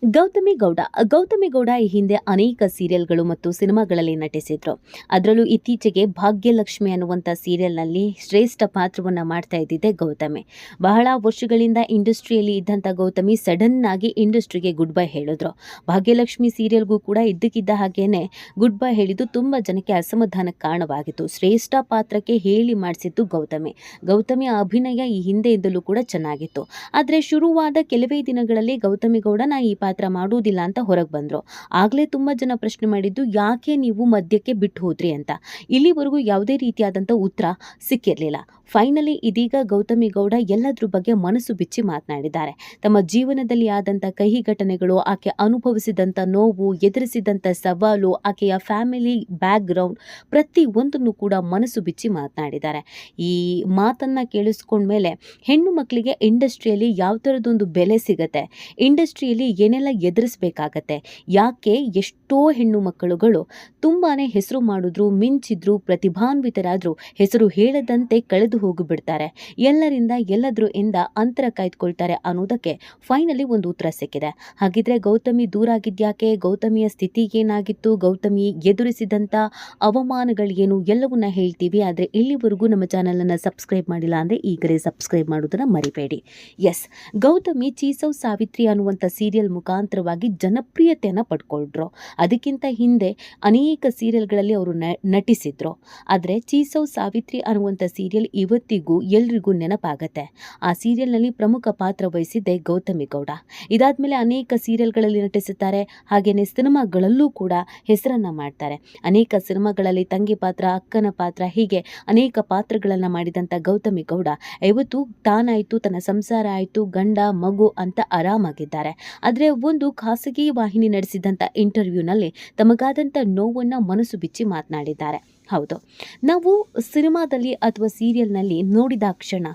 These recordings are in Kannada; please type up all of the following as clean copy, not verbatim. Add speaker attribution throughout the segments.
Speaker 1: ಗೌತಮಿ ಗೌಡ ಈ ಹಿಂದೆ ಅನೇಕ ಸೀರಿಯಲ್ಗಳು ಮತ್ತು ಸಿನಿಮಾಗಳಲ್ಲಿ ನಟಿಸಿದ್ರು. ಅದರಲ್ಲೂ ಇತ್ತೀಚೆಗೆ ಭಾಗ್ಯಲಕ್ಷ್ಮಿ ಅನ್ನುವಂಥ ಸೀರಿಯಲ್ನಲ್ಲಿ ಶ್ರೇಷ್ಠ ಪಾತ್ರವನ್ನು ಮಾಡ್ತಾ ಇದ್ದಿದ್ದೆ ಗೌತಮಿ. ಬಹಳ ವರ್ಷಗಳಿಂದ ಇಂಡಸ್ಟ್ರಿಯಲ್ಲಿ ಇದ್ದಂಥ ಗೌತಮಿ ಸಡನ್ ಆಗಿ ಇಂಡಸ್ಟ್ರಿಗೆ ಗುಡ್ ಬೈ ಹೇಳಿದ್ರು. ಭಾಗ್ಯಲಕ್ಷ್ಮಿ ಸೀರಿಯಲ್ಗೂ ಕೂಡ ಇದ್ದಕ್ಕಿದ್ದ ಹಾಗೇನೆ ಗುಡ್ ಬೈ ಹೇಳಿದ್ದು ತುಂಬ ಜನಕ್ಕೆ ಅಸಮಾಧಾನಕ್ಕೆ ಕಾರಣವಾಗಿತ್ತು. ಶ್ರೇಷ್ಠ ಪಾತ್ರಕ್ಕೆ ಹೇಳಿ ಮಾಡಿಸಿದ್ದು ಗೌತಮಿಯ ಅಭಿನಯ ಈ ಹಿಂದೆಯಿಂದಲೂ ಕೂಡ ಚೆನ್ನಾಗಿತ್ತು. ಆದರೆ ಶುರುವಾದ ಕೆಲವೇ ದಿನಗಳಲ್ಲಿ ಗೌತಮಿ ಗೌಡ ನಾ ಈ ಪಾತ್ರ ಮಾಡುವುದಿಲ್ಲ ಅಂತ ಹೊರಗೆ ಬಂದರು. ಆಗಲೇ ತುಂಬ ಜನ ಪ್ರಶ್ನೆ ಮಾಡಿದ್ದು, ಯಾಕೆ ನೀವು ಮಧ್ಯಕ್ಕೆ ಬಿಟ್ಟು ಹೋದ್ರಿ ಅಂತ. ಇಲ್ಲಿವರೆಗೂ ಯಾವುದೇ ರೀತಿಯಾದಂಥ ಉತ್ತರ ಸಿಕ್ಕಿರಲಿಲ್ಲ. ಫೈನಲಿ ಇದೀಗ ಗೌತಮಿ ಗೌಡ ಎಲ್ಲದ್ರ ಬಗ್ಗೆ ಮನಸ್ಸು ಬಿಚ್ಚಿ ಮಾತನಾಡಿದ್ದಾರೆ. ತಮ್ಮ ಜೀವನದಲ್ಲಿ ಆದಂಥ ಕಹಿ ಘಟನೆಗಳು, ಆಕೆ ಅನುಭವಿಸಿದಂಥ ನೋವು, ಎದುರಿಸಿದಂಥ ಸವಾಲು, ಆಕೆಯ ಫ್ಯಾಮಿಲಿ ಬ್ಯಾಕ್ಗ್ರೌಂಡ್ ಪ್ರತಿ ಒಂದನ್ನು ಕೂಡ ಮನಸ್ಸು ಬಿಚ್ಚಿ ಮಾತನಾಡಿದ್ದಾರೆ. ಈ ಮಾತನ್ನು ಕೇಳಿಸ್ಕೊಂಡ್ಮೇಲೆ ಹೆಣ್ಣು ಮಕ್ಕಳಿಗೆ ಇಂಡಸ್ಟ್ರಿಯಲ್ಲಿ ಯಾವ ಥರದೊಂದು ಬೆಲೆ ಸಿಗುತ್ತೆ, ಇಂಡಸ್ಟ್ರಿಯಲ್ಲಿ ಏನೆಲ್ಲ ಎದುರಿಸಬೇಕಾಗತ್ತೆ, ಯಾಕೆ ಎಷ್ಟೋ ಹೆಣ್ಣು ಮಕ್ಕಳುಗಳು ತುಂಬಾ ಹೆಸರು ಮಾಡಿದ್ರು, ಮಿಂಚಿದ್ರು, ಪ್ರತಿಭಾನ್ವಿತರಾದರೂ ಹೆಸರು ಹೇಳದಂತೆ ಕಳೆದು ಹೋಗಿಬಿಡ್ತಾರೆ, ಎಲ್ಲರಿಂದ ಎಲ್ಲದ್ರ ಇಂದ ಅಂತರ ಕಾಯ್ದುಕೊಳ್ತಾರೆ ಅನ್ನೋದಕ್ಕೆ ಫೈನಲಿ ಒಂದು ಉತ್ತರ ಸಿಕ್ಕಿದೆ. ಹಾಗಿದ್ರೆ ಗೌತಮಿ ದೂರ ಆಗಿದ್ಯಾಕೆ, ಗೌತಮಿಯ ಸ್ಥಿತಿ ಏನಾಗಿತ್ತು, ಗೌತಮಿ ಎದುರಿಸಿದಂಥ ಅವಮಾನಗಳೇನು ಎಲ್ಲವನ್ನ ಹೇಳ್ತೀವಿ. ಆದರೆ ಇಲ್ಲಿವರೆಗೂ ನಮ್ಮ ಚಾನಲನ್ನು ಸಬ್ಸ್ಕ್ರೈಬ್ ಮಾಡಿಲ್ಲ ಅಂದರೆ ಈಗಲೇ ಸಬ್ಸ್ಕ್ರೈಬ್ ಮಾಡೋದನ್ನು ಮರಿಬೇಡಿ. ಎಸ್, ಗೌತಮಿ ಚೀಸೌ ಸಾವಿತ್ರಿ ಅನ್ನುವಂಥ ಸೀರಿಯಲ್ ಮುಖಾಂತರವಾಗಿ ಜನಪ್ರಿಯತೆಯನ್ನು ಪಡ್ಕೊಂಡ್ರು. ಅದಕ್ಕಿಂತ ಹಿಂದೆ ಅನೇಕ ಸೀರಿಯಲ್ಗಳಲ್ಲಿ ಅವರು ನಟಿಸಿದ್ರು. ಆದರೆ ಚೀಸೌ ಸಾವಿತ್ರಿ ಅನ್ನುವಂಥ ಸೀರಿಯಲ್ ಇವತ್ತಿಗೂ ಎಲ್ರಿಗೂ ನೆನಪಾಗತ್ತೆ. ಆ ಸೀರಿಯಲ್ನಲ್ಲಿ ಪ್ರಮುಖ ಪಾತ್ರ ವಹಿಸಿದ್ದೆ ಗೌತಮಿ ಗೌಡ. ಇದಾದ್ಮೇಲೆ ಅನೇಕ ಸೀರಿಯಲ್ಗಳಲ್ಲಿ ನಟಿಸುತ್ತಾರೆ. ಹಾಗೆಯೇ ಸಿನಿಮಾಗಳಲ್ಲೂ ಕೂಡ ಹೆಸರನ್ನ ಮಾಡ್ತಾರೆ. ಅನೇಕ ಸಿನಿಮಾಗಳಲ್ಲಿ ತಂಗಿ ಪಾತ್ರ, ಅಕ್ಕನ ಪಾತ್ರ, ಹೀಗೆ ಅನೇಕ ಪಾತ್ರಗಳನ್ನು ಮಾಡಿದಂಥ ಗೌತಮಿ ಗೌಡ ಇವತ್ತು ತಾನಾಯಿತು, ತನ್ನ ಸಂಸಾರ ಆಯಿತು, ಗಂಡ ಮಗು ಅಂತ ಆರಾಮಾಗಿದ್ದಾರೆ. ಆದರೆ ಒಂದು ಖಾಸಗಿ ವಾಹಿನಿ ನಡೆಸಿದಂಥ ಇಂಟರ್ವ್ಯೂನಲ್ಲಿ ತಮಗಾದಂಥ ನೋವನ್ನು ಮನಸ್ಸು ಬಿಚ್ಚಿ ಮಾತನಾಡಿದ್ದಾರೆ. ಹೌದು, ನಾವು ಸಿನಿಮಾದಲ್ಲಿ ಅಥವಾ ಸೀರಿಯಲ್ನಲ್ಲಿ ನೋಡಿದ ಕ್ಷಣ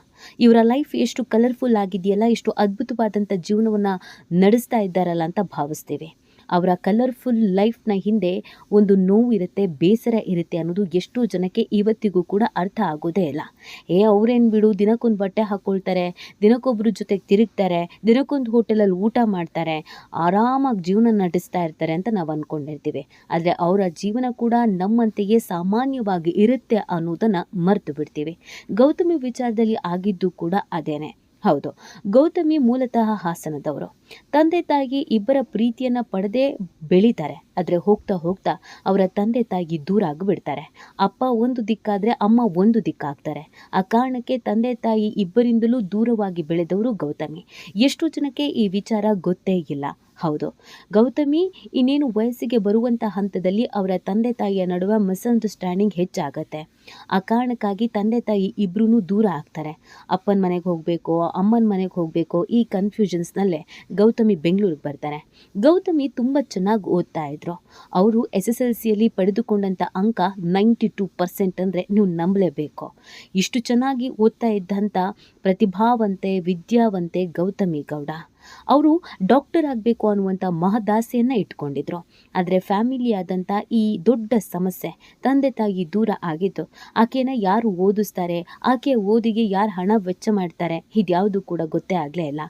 Speaker 1: ಇವರ ಲೈಫ್ ಎಷ್ಟು ಕಲರ್ಫುಲ್ ಆಗಿದೆಯಲ್ಲ, ಎಷ್ಟು ಅದ್ಭುತವಾದಂಥ ಜೀವನವನ್ನು ನಡೆಸ್ತಾ ಇದ್ದಾರಲ್ಲ ಅಂತ ಭಾವಿಸ್ತೀವಿ. ಅವರ ಕಲರ್ಫುಲ್ ಲೈಫ್ನ ಹಿಂದೆ ಒಂದು ನೋವು ಇರುತ್ತೆ, ಬೇಸರ ಇರುತ್ತೆ ಅನ್ನೋದು ಎಷ್ಟೋ ಜನಕ್ಕೆ ಇವತ್ತಿಗೂ ಕೂಡ ಅರ್ಥ ಆಗೋದೇ ಇಲ್ಲ. ಅವ್ರೇನು ಬಿಡು, ದಿನಕ್ಕೊಂದು ಬಟ್ಟೆ ಹಾಕ್ಕೊಳ್ತಾರೆ, ದಿನಕ್ಕೊಬ್ಬರ ಜೊತೆಗೆ ತಿರುಗ್ತಾರೆ, ದಿನಕ್ಕೊಂದು ಹೋಟೆಲಲ್ಲಿ ಊಟ ಮಾಡ್ತಾರೆ, ಆರಾಮಾಗಿ ಜೀವನ ನಡೆಸ್ತಾ ಇರ್ತಾರೆ ಅಂತ ನಾವು ಅಂದ್ಕೊಂಡಿರ್ತೀವಿ. ಆದರೆ ಅವರ ಜೀವನ ಕೂಡ ನಮ್ಮಂತೆಯೇ ಸಾಮಾನ್ಯವಾಗಿ ಇರುತ್ತೆ ಅನ್ನೋದನ್ನು ಮರೆತು ಬಿಡ್ತೀವಿ. ಗೌತಮಿ ವಿಚಾರದಲ್ಲಿ ಆಗಿದ್ದು ಕೂಡ ಅದೇನೆ. ಹೌದು, ಗೌತಮಿ ಮೂಲತಃ ಹಾಸನದವರು. ತಂದೆ ತಾಯಿ ಇಬ್ಬರ ಪ್ರೀತಿಯನ್ನು ಪಡೆದೇ ಬೆಳೀತಾರೆ. ಆದರೆ ಹೋಗ್ತಾ ಹೋಗ್ತಾ ಅವರ ತಂದೆ ತಾಯಿ ದೂರ ಆಗಿಬಿಡ್ತಾರೆ. ಅಪ್ಪ ಒಂದು ದಿಕ್ಕಾದರೆ ಅಮ್ಮ ಒಂದು ದಿಕ್ಕಾಗ್ತಾರೆ. ಆ ಕಾರಣಕ್ಕೆ ತಂದೆ ತಾಯಿ ಇಬ್ಬರಿಂದಲೂ ದೂರವಾಗಿ ಬೆಳೆದವರು ಗೌತಮಿ. ಎಷ್ಟು ಜನಕ್ಕೆ ಈ ವಿಚಾರ ಗೊತ್ತೇ ಇಲ್ಲ. ಹೌದು, ಗೌತಮಿ ಇನ್ನೇನು ವಯಸ್ಸಿಗೆ ಬರುವಂಥ ಹಂತದಲ್ಲಿ ಅವರ ತಂದೆ ತಾಯಿಯ ನಡುವೆ ಮಿಸ್ಅಂಡರ್ಸ್ಟ್ಯಾಂಡಿಂಗ್ ಹೆಚ್ಚಾಗತ್ತೆ. ಆ ಕಾರಣಕ್ಕಾಗಿ ತಂದೆ ತಾಯಿ ಇಬ್ಬರೂ ದೂರ ಆಗ್ತಾರೆ. ಅಪ್ಪನ ಮನೆಗೆ ಹೋಗಬೇಕು, ಅಮ್ಮನ ಮನೆಗೆ ಹೋಗಬೇಕು, ಈ ಕನ್ಫ್ಯೂಷನ್ಸ್ನಲ್ಲೇ ಗೌತಮಿ ಬೆಂಗಳೂರಿಗೆ ಬರ್ತಾರೆ. ಗೌತಮಿ ತುಂಬ ಚೆನ್ನಾಗಿ ಓದ್ತಾ ಇದ್ರು. ಅವರು SSLCಯಲ್ಲಿ ಪಡೆದುಕೊಂಡಂಥ ಅಂಕ 92% ಅಂದರೆ ನೀವು ನಂಬಲೇಬೇಕು. ಇಷ್ಟು ಚೆನ್ನಾಗಿ ಓದ್ತಾ ಇದ್ದಂಥ ಪ್ರತಿಭಾವಂತೆ, ವಿದ್ಯಾವಂತೆ ಗೌತಮಿ ಗೌಡ ಅವರು ಡಾಕ್ಟರ್ ಆಗಬೇಕು ಅನ್ನುವಂಥ ಮಹದಾಸೆಯನ್ನು ಇಟ್ಕೊಂಡಿದ್ರು. ಆದರೆ ಫ್ಯಾಮಿಲಿ ಆದಂಥ ಈ ದೊಡ್ಡ ಸಮಸ್ಯೆ, ತಂದೆ ತಾಯಿ ದೂರ ಆಗಿದ್ದು, ಆಕೆನ ಯಾರು ಓದಿಸ್ತಾರೆ, ಆಕೆಯ ಓದಿಗೆ ಯಾರು ಹಣ ವೆಚ್ಚ ಮಾಡ್ತಾರೆ, ಇದ್ಯಾವುದು ಕೂಡ ಗೊತ್ತೇ ಆಗಲೇ ಇಲ್ಲ.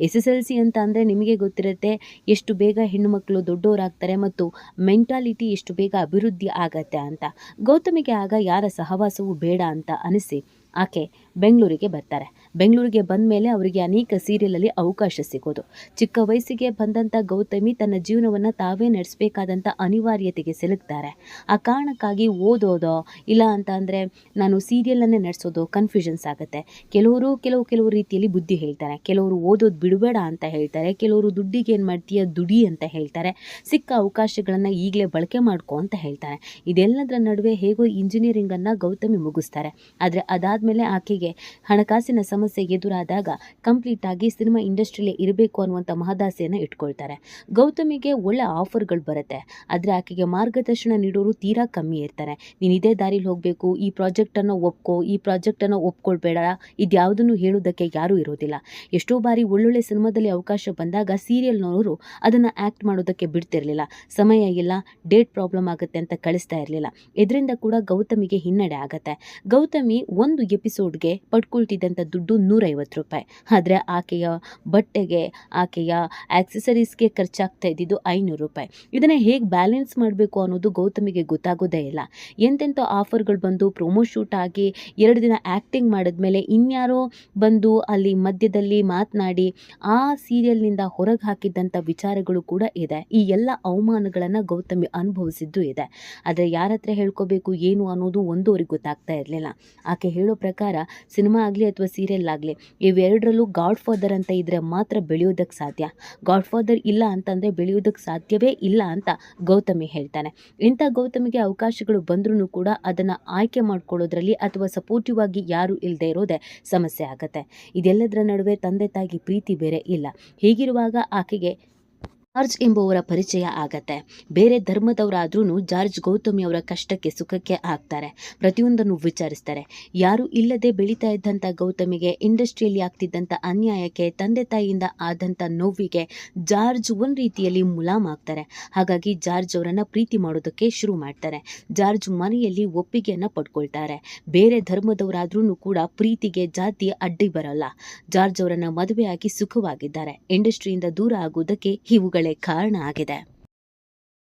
Speaker 1: SSLC ಅಂತ ಅಂದರೆ ನಿಮಗೆ ಗೊತ್ತಿರುತ್ತೆ ಎಷ್ಟು ಬೇಗ ಹೆಣ್ಣುಮಕ್ಕಳು ದೊಡ್ಡವರಾಗ್ತಾರೆ ಮತ್ತು ಮೆಂಟಾಲಿಟಿ ಎಷ್ಟು ಬೇಗ ಅಭಿವೃದ್ಧಿ ಆಗತ್ತೆ ಅಂತ. ಗೌತಮಿಗೆ ಆಗ ಯಾರ ಸಹವಾಸವೂ ಬೇಡ ಅಂತ ಅನಿಸಿ ಆಕೆ ಬೆಂಗಳೂರಿಗೆ ಬರ್ತಾರೆ. ಬೆಂಗಳೂರಿಗೆ ಬಂದ ಮೇಲೆ ಅವರಿಗೆ ಅನೇಕ ಸೀರಿಯಲಲ್ಲಿ ಅವಕಾಶ ಸಿಗೋದು. ಚಿಕ್ಕ ವಯಸ್ಸಿಗೆ ಬಂದಂಥ ಗೌತಮಿ ತನ್ನ ಜೀವನವನ್ನು ತಾವೇ ನಡೆಸಬೇಕಾದಂಥ ಅನಿವಾರ್ಯತೆಗೆ ಸಿಲುಕ್ತಾರೆ. ಆ ಕಾರಣಕ್ಕಾಗಿ ಓದೋದೋ ಇಲ್ಲ ಅಂತ ಅಂದರೆ ನಾನು ಸೀರಿಯಲನ್ನೇ ನಡೆಸೋದು ಕನ್ಫ್ಯೂಷನ್ಸ್ ಆಗುತ್ತೆ. ಕೆಲವು ರೀತಿಯಲ್ಲಿ ಬುದ್ಧಿ ಹೇಳ್ತಾರೆ, ಕೆಲವರು ಓದೋದು ಬಿಡಬೇಡ ಅಂತ ಹೇಳ್ತಾರೆ, ಕೆಲವರು ದುಡ್ಡಿಗೆ ಏನು ಮಾಡ್ತೀಯ ದುಡಿ ಅಂತ ಹೇಳ್ತಾರೆ, ಸಿಕ್ಕ ಅವಕಾಶಗಳನ್ನು ಈಗಲೇ ಬಳಕೆ ಮಾಡ್ಕೊ ಅಂತ ಹೇಳ್ತಾರೆ. ಇದೆಲ್ಲದರ ನಡುವೆ ಹೇಗೋ ಇಂಜಿನಿಯರಿಂಗನ್ನು ಗೌತಮಿ ಮುಗಿಸ್ತಾರೆ. ಆದರೆ ಅದಾದಮೇಲೆ ಆಕೆಗೆ ಹಣಕಾಸಿನ ಸಮಸ್ಯೆ ಎದುರಾದಾಗ ಕಂಪ್ಲೀಟ್ ಆಗಿ ಸಿನಿಮಾ ಇಂಡಸ್ಟ್ರಿಯಲ್ಲೇ ಇರಬೇಕು ಅನ್ನುವಂಥ ಮಹದಾಸೆಯನ್ನು ಇಟ್ಕೊಳ್ತಾರೆ. ಗೌತಮಿಗೆ ಒಳ್ಳೆ ಆಫರ್ಗಳು ಬರುತ್ತೆ. ಆದರೆ ಆಕೆಗೆ ಮಾರ್ಗದರ್ಶನ ನೀಡೋರು ತೀರಾ ಕಮ್ಮಿ ಇರ್ತಾರೆ. ನೀನು ಇದೇ ದಾರಿಲಿ ಹೋಗಬೇಕು, ಈ ಪ್ರಾಜೆಕ್ಟನ್ನು ಒಪ್ಕೋ, ಈ ಪ್ರಾಜೆಕ್ಟನ್ನು ಒಪ್ಕೊಳ್ಬೇಡ, ಇದ್ಯಾವುದನ್ನು ಹೇಳೋದಕ್ಕೆ ಯಾರೂ ಇರೋದಿಲ್ಲ. ಎಷ್ಟೋ ಬಾರಿ ಒಳ್ಳೊಳ್ಳೆ ಸಿನಿಮಾದಲ್ಲಿ ಅವಕಾಶ ಬಂದಾಗ ಸೀರಿಯಲ್ನವರು ಅದನ್ನು ಆ್ಯಕ್ಟ್ ಮಾಡೋದಕ್ಕೆ ಬಿಡ್ತಿರಲಿಲ್ಲ. ಸಮಯ ಇಲ್ಲ, ಡೇಟ್ ಪ್ರಾಬ್ಲಮ್ ಆಗುತ್ತೆ ಅಂತ ಕಳಿಸ್ತಾ ಇರಲಿಲ್ಲ. ಇದರಿಂದ ಕೂಡ ಗೌತಮಿಗೆ ಹಿನ್ನಡೆ ಆಗುತ್ತೆ. ಗೌತಮಿ ಒಂದು ಎಪಿಸೋಡ್ಗೆ ಪಡ್ಕೊಳ್ತಿದ್ದಂಥ ದುಡ್ಡು ದುಡ್ಡು ₹150. ಆದರೆ ಆಕೆಯ ಬಟ್ಟೆಗೆ, ಆಕೆಯ ಆಕ್ಸೆಸರೀಸ್ಗೆ ಖರ್ಚಾಗ್ತಾ ಇದ್ದಿದ್ದು ₹500. ಇದನ್ನು ಹೇಗೆ ಬ್ಯಾಲೆನ್ಸ್ ಮಾಡಬೇಕು ಅನ್ನೋದು ಗೌತಮಿಗೆ ಗೊತ್ತಾಗೋದೇ ಇಲ್ಲ. ಎಂತೆಂಥ ಆಫರ್ಗಳು ಬಂದು ಪ್ರೊಮೋ ಶೂಟ್ ಆಗಿ 2 ದಿನ ಆ್ಯಕ್ಟಿಂಗ್ ಮಾಡಿದ್ಮೇಲೆ ಇನ್ಯಾರೋ ಬಂದು ಅಲ್ಲಿ ಮಧ್ಯದಲ್ಲಿ ಮಾತನಾಡಿ ಆ ಸೀರಿಯಲ್ನಿಂದ ಹೊರಗೆ ಹಾಕಿದ್ದಂಥ ವಿಚಾರಗಳು ಕೂಡ ಇದೆ. ಈ ಎಲ್ಲ ಅವಮಾನಗಳನ್ನು ಗೌತಮಿ ಅನುಭವಿಸಿದ್ದು ಇದೆ. ಆದರೆ ಯಾರ ಹತ್ರ ಹೇಳ್ಕೋಬೇಕು ಏನು ಅನ್ನೋದು ಅವ್ರಿಗೆ ಗೊತ್ತಾಗ್ತಾ ಇರಲಿಲ್ಲ. ಆಕೆ ಹೇಳೋ ಪ್ರಕಾರ ಸಿನಿಮಾ ಆಗಲಿ ಅಥವಾ ಸೀರಿಯಲ್ ಆಗಲಿ ಇವೆರಡರಲ್ಲೂ ಗಾಡ್ ಫಾದರ್ ಅಂತ ಇದ್ದರೆ ಮಾತ್ರ ಬೆಳೆಯೋದಕ್ಕೆ ಸಾಧ್ಯ. ಗಾಡ್ ಫಾದರ್ ಇಲ್ಲ ಅಂತಂದರೆ ಬೆಳೆಯೋದಕ್ಕೆ ಸಾಧ್ಯವೇ ಇಲ್ಲ ಅಂತ ಗೌತಮಿ ಹೇಳ್ತಾನೆ. ಇಂಥ ಗೌತಮಿಗೆ ಅವಕಾಶಗಳು ಬಂದ್ರೂ ಕೂಡ ಅದನ್ನು ಆಯ್ಕೆ ಮಾಡ್ಕೊಳ್ಳೋದ್ರಲ್ಲಿ ಅಥವಾ ಸಪೋರ್ಟಿವ್ ಆಗಿ ಯಾರು ಇಲ್ಲದೆ ಇರೋದೇ ಸಮಸ್ಯೆ ಆಗುತ್ತೆ. ಇದೆಲ್ಲದರ ನಡುವೆ ತಂದೆ ತಾಯಿಗೆ ಪ್ರೀತಿ ಬೇರೆ ಇಲ್ಲ. ಹೀಗಿರುವಾಗ ಆಕೆಗೆ ಜಾರ್ಜ್ ಎಂಬುವರ ಪರಿಚಯ ಆಗತ್ತೆ. ಬೇರೆ ಧರ್ಮದವರಾದ್ರೂ ಜಾರ್ಜ್ ಗೌತಮಿ ಅವರ ಕಷ್ಟಕ್ಕೆ ಸುಖಕ್ಕೆ ಆಗ್ತಾರೆ. ಪ್ರತಿಯೊಂದನ್ನು ವಿಚಾರಿಸ್ತಾರೆ. ಯಾರು ಇಲ್ಲದೆ ಬೆಳೀತಾ ಇದ್ದಂಥ ಗೌತಮಿಗೆ ಇಂಡಸ್ಟ್ರಿಯಲ್ಲಿ ಆಗ್ತಿದ್ದಂಥ ಅನ್ಯಾಯಕ್ಕೆ, ತಂದೆ ತಾಯಿಯಿಂದ ಆದಂಥ ನೋವಿಗೆ ಜಾರ್ಜ್ ಒಂದು ರೀತಿಯಲ್ಲಿ ಮುಲಾಮಾಗ್ತಾರೆ. ಹಾಗಾಗಿ ಜಾರ್ಜ್ ಅವರನ್ನು ಪ್ರೀತಿ ಮಾಡೋದಕ್ಕೆ ಶುರು ಮಾಡ್ತಾರೆ. ಜಾರ್ಜ್ ಮನೆಯಲ್ಲಿ ಒಪ್ಪಿಗೆಯನ್ನು ಪಡ್ಕೊಳ್ತಾರೆ. ಬೇರೆ ಧರ್ಮದವರಾದ್ರೂ ಕೂಡ ಪ್ರೀತಿಗೆ ಜಾತಿ ಅಡ್ಡಿ ಬರಲ್ಲ. ಜಾರ್ಜ್ ಅವರನ್ನು ಮದುವೆಯಾಗಿ ಸುಖವಾಗಿದ್ದಾರೆ. ಇಂಡಸ್ಟ್ರಿಯಿಂದ ದೂರ ಆಗುವುದಕ್ಕೆ ಇವುಗಳೇ ಕಾರಣ ಆಗಿದೆ.